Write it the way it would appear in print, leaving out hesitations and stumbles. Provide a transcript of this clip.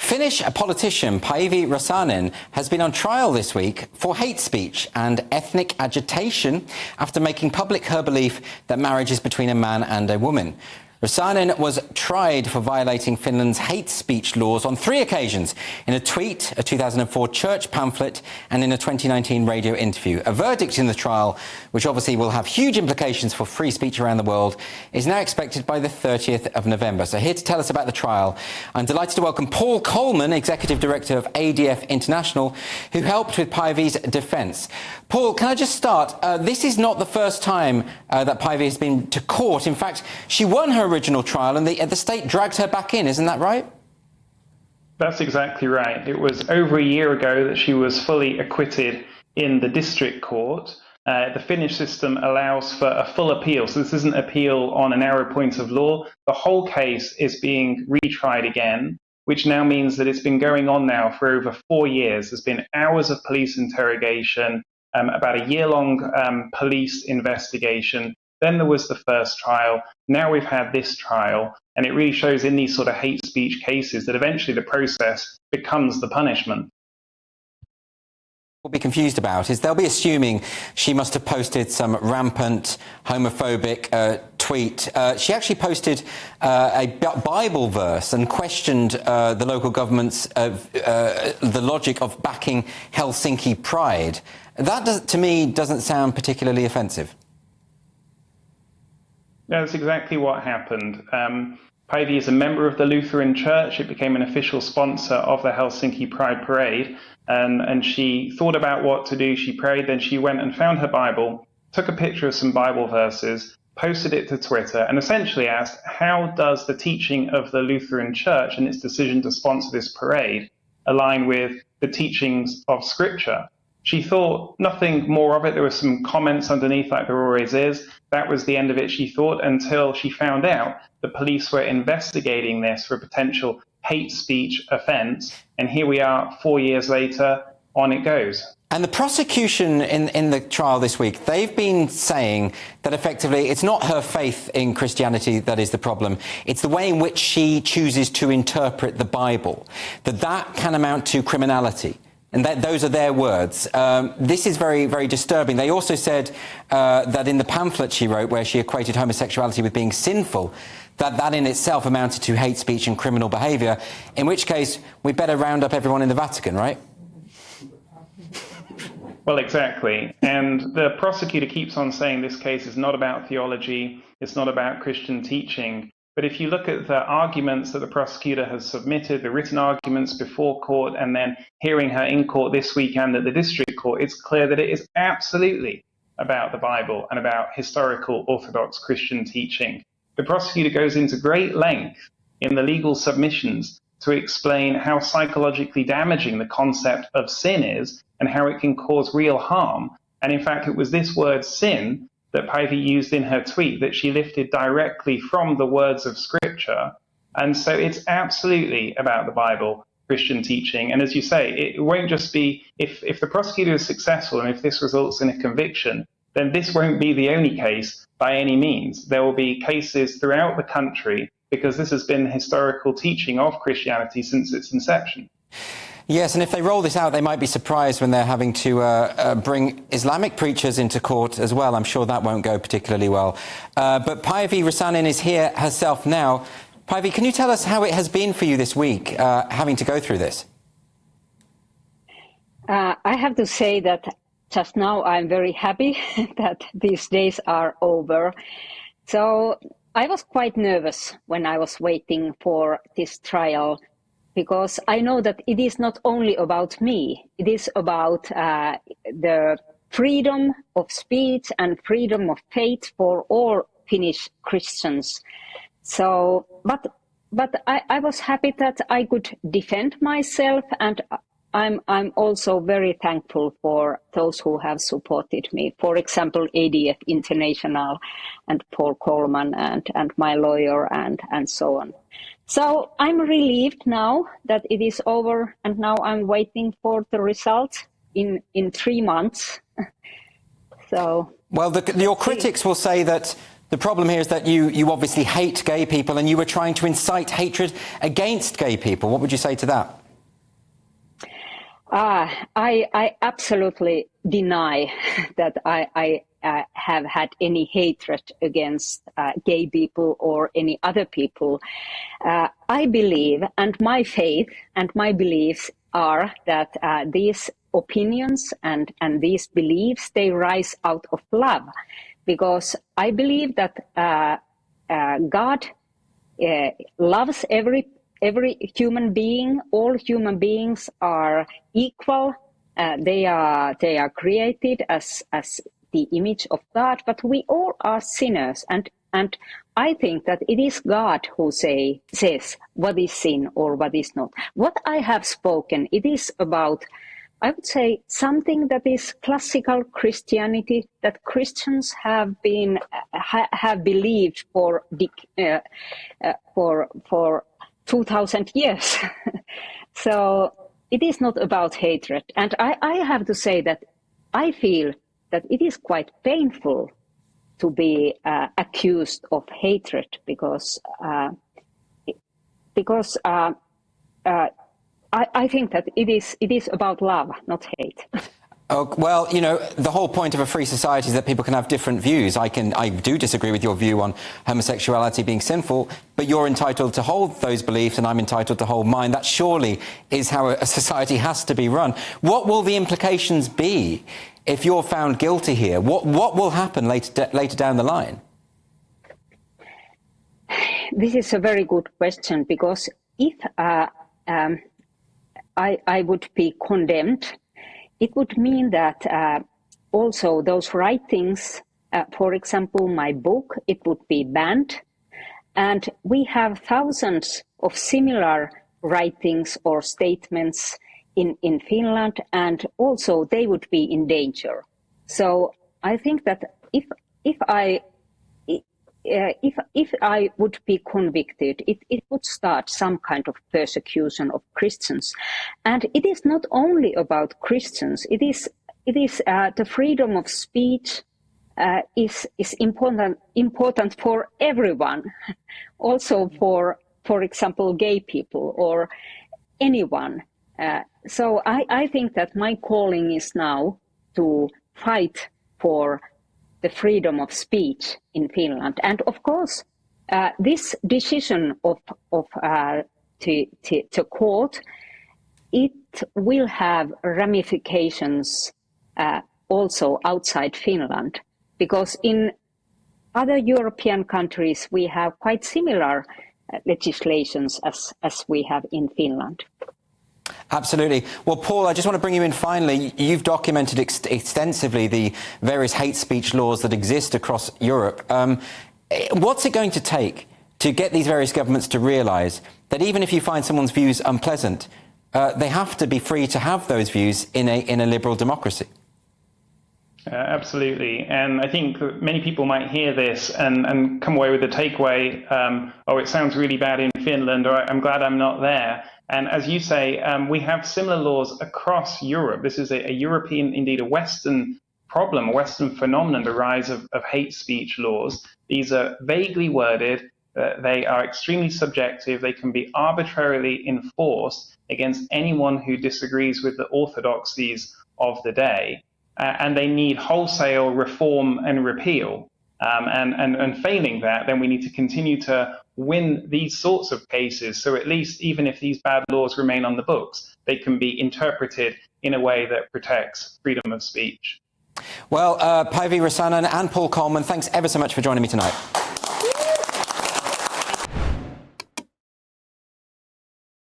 Finnish politician Paivi Rasanen has been on trial this week for hate speech and ethnic agitation after making public her belief that marriage is between a man and a woman. Rasanen was tried for violating Finland's hate speech laws on 3 occasions: in a tweet, a 2004 church pamphlet, and in a 2019 radio interview. A verdict in the trial, which obviously will have huge implications for free speech around the world, is now expected by the 30th of November. So here to tell us about the trial, I'm delighted to welcome Paul Coleman, Executive Director of ADF International, who helped with Paivi's defence. Paul, can I just start? This is not the first time that Paivi has been to court. In fact, she won her original trial and the state dragged her back in, isn't that right? That's exactly right. It was over a year ago that she was fully acquitted in the district court. The Finnish system allows for a full appeal, so this isn't appeal on a narrow point of law. The whole case is being retried again, which now means that it's been going on now for over 4 years. There's been hours of police interrogation, about a year-long police investigation. Then there was the first trial. Now we've had this trial, and it really shows in these sort of hate speech cases that eventually the process becomes the punishment. What we'll be confused about is they'll be assuming she must have posted some rampant homophobic tweet. She actually posted a Bible verse and questioned the local government's the logic of backing Helsinki Pride. That, to me, doesn't sound particularly offensive. That's exactly what happened. Paivi is a member of the Lutheran Church. It became an official sponsor of the Helsinki Pride Parade, and she thought about what to do. She prayed, then she went and found her Bible, took a picture of some Bible verses, posted it to Twitter, and essentially asked, how does the teaching of the Lutheran Church and its decision to sponsor this parade align with the teachings of Scripture? She thought nothing more of it. There were some comments underneath, like there always is. That was the end of it, she thought, until she found out the police were investigating this for a potential hate speech offence. And here we are, 4 years later, on it goes. And the prosecution in the trial this week, they've been saying that effectively it's not her faith in Christianity that is the problem. It's the way in which she chooses to interpret the Bible, that can amount to criminality. And those are their words. This is very, very disturbing. They also said that in the pamphlet she wrote, where she equated homosexuality with being sinful, that in itself amounted to hate speech and criminal behaviour, in which case we better round up everyone in the Vatican, right? Well, exactly. And the prosecutor keeps on saying this case is not about theology, it's not about Christian teaching. But if you look at the arguments that the prosecutor has submitted, the written arguments before court, and then hearing her in court this weekend at the district court, it's clear that it is absolutely about the Bible and about historical Orthodox Christian teaching. The prosecutor goes into great length in the legal submissions to explain how psychologically damaging the concept of sin is and how it can cause real harm. And in fact, it was this word sin that Paivi used in her tweet that she lifted directly from the words of Scripture. And so it's absolutely about the Bible, Christian teaching. And as you say, it won't just be, if the prosecutor is successful and if this results in a conviction, then this won't be the only case by any means. There will be cases throughout the country because this has been the historical teaching of Christianity since its inception. Yes, and if they roll this out, they might be surprised when they're having to bring Islamic preachers into court as well. I'm sure that won't go particularly well. But Paivi Rasanen is here herself now. Paivi, can you tell us how it has been for you this week, having to go through this? I have to say that just now I'm very happy that these days are over. So I was quite nervous when I was waiting for this trial, because I know that it is not only about me, it is about the freedom of speech and freedom of faith for all Finnish Christians. So, but I was happy that I could defend myself, and I'm also very thankful for those who have supported me. For example, ADF International and Paul Coleman and my lawyer and so on. So I'm relieved now that it is over, and now I'm waiting for the results in 3 months. So well, your critics will say that The problem here is that you obviously hate gay people and you were trying to incite hatred against gay people. What would you say to that? I absolutely deny that I have had any hatred against gay people or any other people. I believe, and my faith and my beliefs are that these opinions and these beliefs, they rise out of love, because I believe that God loves every human being. All human beings are equal. They are created as the image of God, but we all are sinners. And I think that it is God who says what is sin or what is not. What I have spoken, it is about, I would say, something that is classical Christianity, that Christians have believed for 2,000 years. So it is not about hatred. And I have to say that I feel that it is quite painful to be accused of hatred, because I think that it is about love, not hate. Oh, well, you know, the whole point of a free society is that people can have different views. I do disagree with your view on homosexuality being sinful, but you're entitled to hold those beliefs and I'm entitled to hold mine. That surely is how a society has to be run. What will the implications be if you're found guilty here? What will happen later down the line? This is a very good question, because if I would be condemned, it would mean that also those writings, for example, my book, it would be banned. And we have thousands of similar writings or statements in Finland, and also they would be in danger. So I think that if I would be convicted, it would start some kind of persecution of Christians. And it is not only about Christians. It is the freedom of speech is important for everyone, also for example, gay people or anyone. So I think that my calling is now to fight for the freedom of speech in Finland. And of course, this decision of to court, it will have ramifications also outside Finland, because in other European countries we have quite similar legislations as we have in Finland. Absolutely. Well, Paul, I just want to bring you in finally. You've documented extensively the various hate speech laws that exist across Europe. What's it going to take to get these various governments to realise that even if you find someone's views unpleasant, they have to be free to have those views in a liberal democracy? Absolutely. And I think that many people might hear this and come away with the takeaway, oh, it sounds really bad in Finland, or I'm glad I'm not there. And as you say, we have similar laws across Europe. This is a European, indeed a Western problem, a Western phenomenon, the rise of hate speech laws. These are vaguely worded. They are extremely subjective. They can be arbitrarily enforced against anyone who disagrees with the orthodoxies of the day. And they need wholesale reform and repeal. And failing that, then we need to continue to win these sorts of cases. So at least even if these bad laws remain on the books, they can be interpreted in a way that protects freedom of speech. Well, Paivi Rasanen and Paul Coleman, thanks ever so much for joining me tonight.